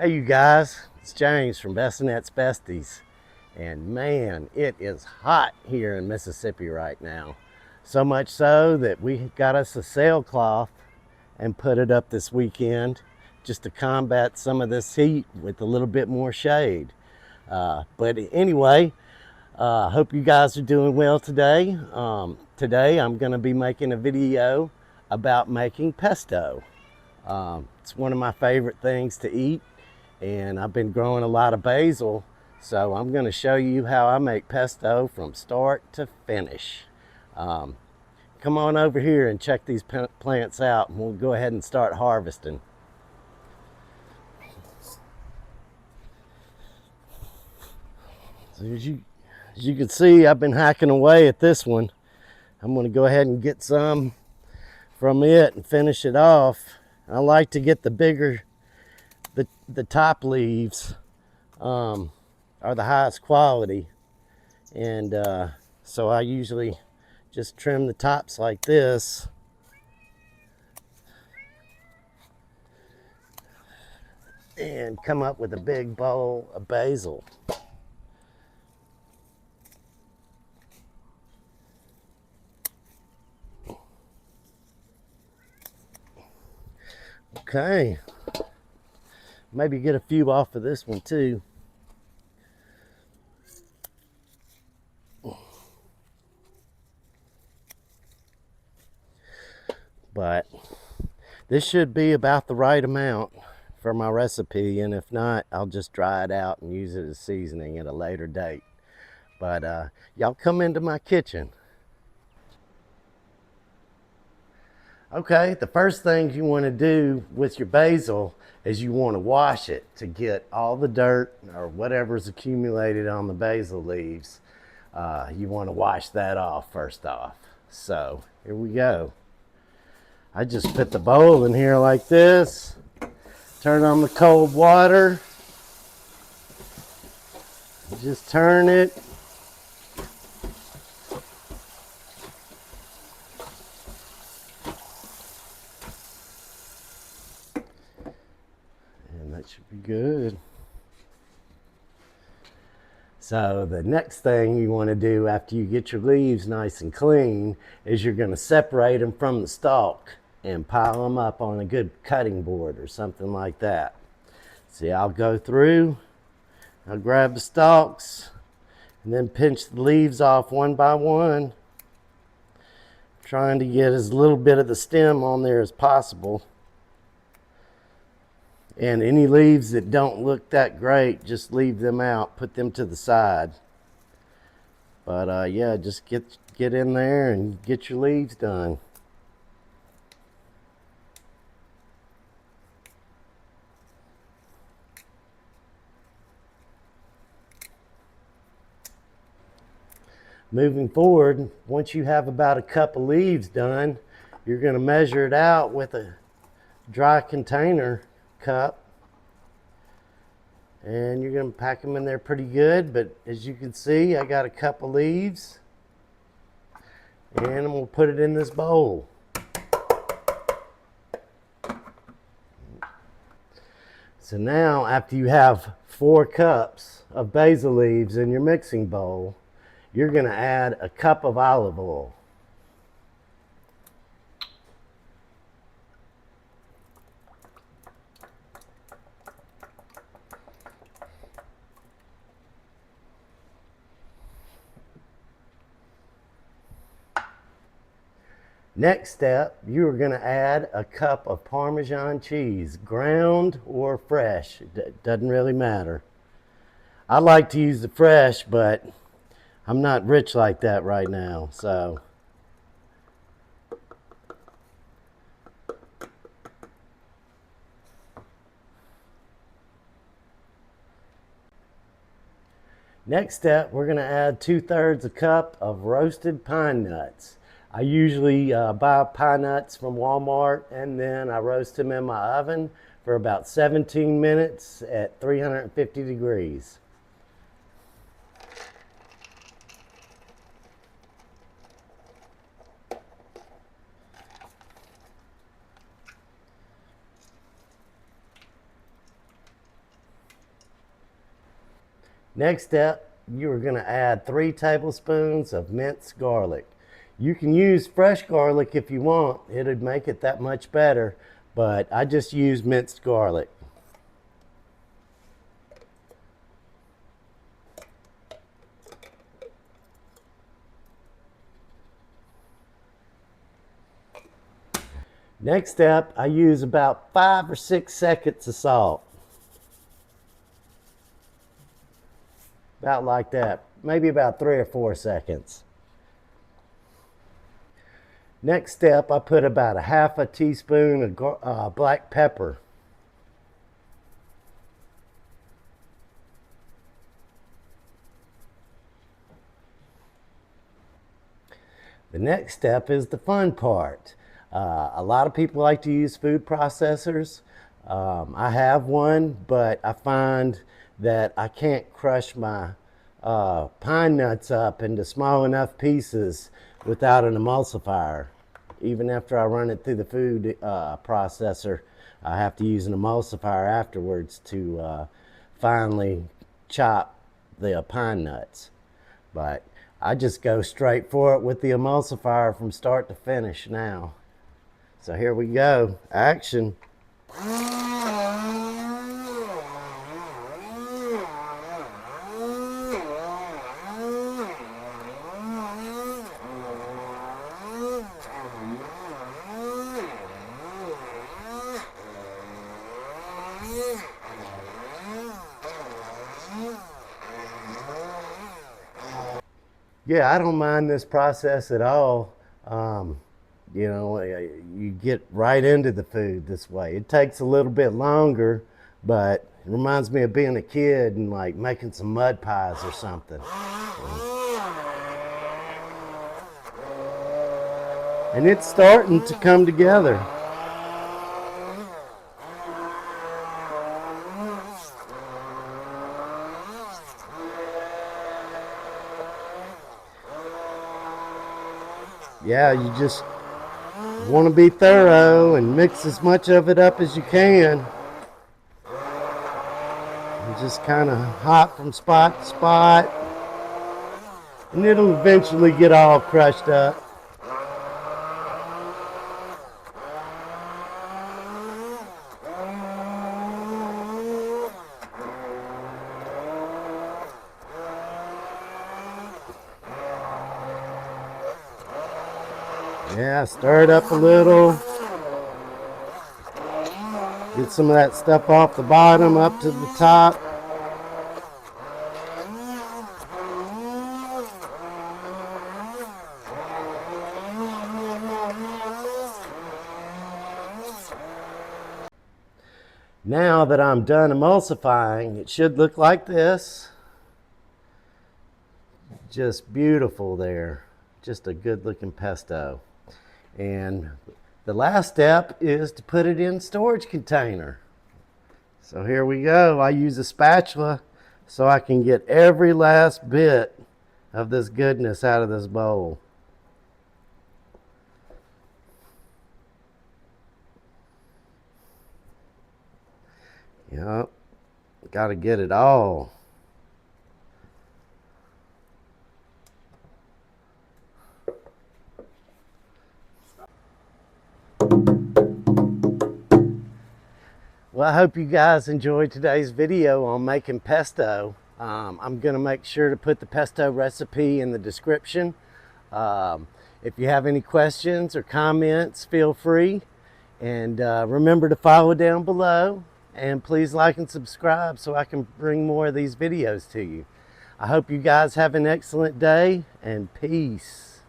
Hey you guys, it's James from Bestinet's Besties, and man, it is hot here in Mississippi right now. So much so that we got us a sailcloth and put it up this weekend just to combat some of this heat with a little bit more shade. But anyway, I hope you guys are doing well today. Today I'm going to be making a video about making pesto. It's one of my favorite things to eat, and I've been growing a lot of basil, so I'm going to show you how I make pesto from start to finish. Come on over here and check these plants out, and we'll go ahead and start harvesting. So as you can see, I've been hacking away at this one. I'm going to go ahead and get some from it and finish it off. I like to get the bigger, the top leaves are the highest quality, and so I usually just trim the tops like this, and come up with a big bowl of basil. Okay, maybe get a few off of this one too. But this should be about the right amount for my recipe, and if not, I'll just dry it out and use it as seasoning at a later date. But y'all come into my kitchen. Okay, the first thing you want to do with your basil is you want to wash it to get all the dirt or whatever's accumulated on the basil leaves. You want to wash that off first off. So here we go. I just put the bowl in here like this, turn on the cold water, just turn it. And that should be good. So the next thing you want to do after you get your leaves nice and clean is you're going to separate them from the stalk and pile them up on a good cutting board or something like that. See, I'll go through, I'll grab the stalks and then pinch the leaves off one by one, trying to get as little bit of the stem on there as possible. And any leaves that don't look that great, just leave them out, put them to the side. But yeah, just get in there and get your leaves done. Moving forward, once you have about a cup of leaves done, you're going to measure it out with a dry container cup, and you're going to pack them in there pretty good. But as you can see, I got a cup of leaves, and I'm going to put it in this bowl. So now, after you have 4 cups of basil leaves in your mixing bowl, you're going to add a cup of olive oil. Next step, you are going to add a cup of Parmesan cheese, ground or fresh. It doesn't really matter. I like to use the fresh, but I'm not rich like that right now, so. Next step, we're going to add 2/3 a cup of roasted pine nuts. I usually buy pine nuts from Walmart, and then I roast them in my oven for about 17 minutes at 350 degrees. Next step, you're going to add 3 tablespoons of minced garlic. You can use fresh garlic if you want. It'd make it that much better, but I just use minced garlic. Next step, I use about 5 or 6 seconds of salt. About like that, maybe about 3 or 4 seconds. Next step, I put about a half a teaspoon of black pepper. The next step is the fun part. A lot of people like to use food processors. I have one, but I find that I can't crush my pine nuts up into small enough pieces without an emulsifier. Even after I run it through the food processor, I have to use an emulsifier afterwards to finally chop the pine nuts. But I just go straight for it with the emulsifier from start to finish now. So here we go, action. Yeah, I don't mind this process at all. You know, you get right into the food this way. It takes a little bit longer, but it reminds me of being a kid and like making some mud pies or something. And it's starting to come together. Yeah, you just want to be thorough and mix as much of it up as you can. And just kind of hop from spot to spot. And it'll eventually get all crushed up. Yeah, stir it up a little. Get some of that stuff off the bottom up to the top. Now that I'm done emulsifying, it should look like this. Just beautiful there. Just a good looking pesto. And the last step is to put it in storage container. So here we go. I use a spatula so I can get every last bit of this goodness out of this bowl. Yep, got to get it all. Well, I hope you guys enjoyed today's video on making pesto. I'm going to make sure to put the pesto recipe in the description. If you have any questions or comments, feel free. And remember to follow down below. And please like and subscribe so I can bring more of these videos to you. I hope you guys have an excellent day and peace.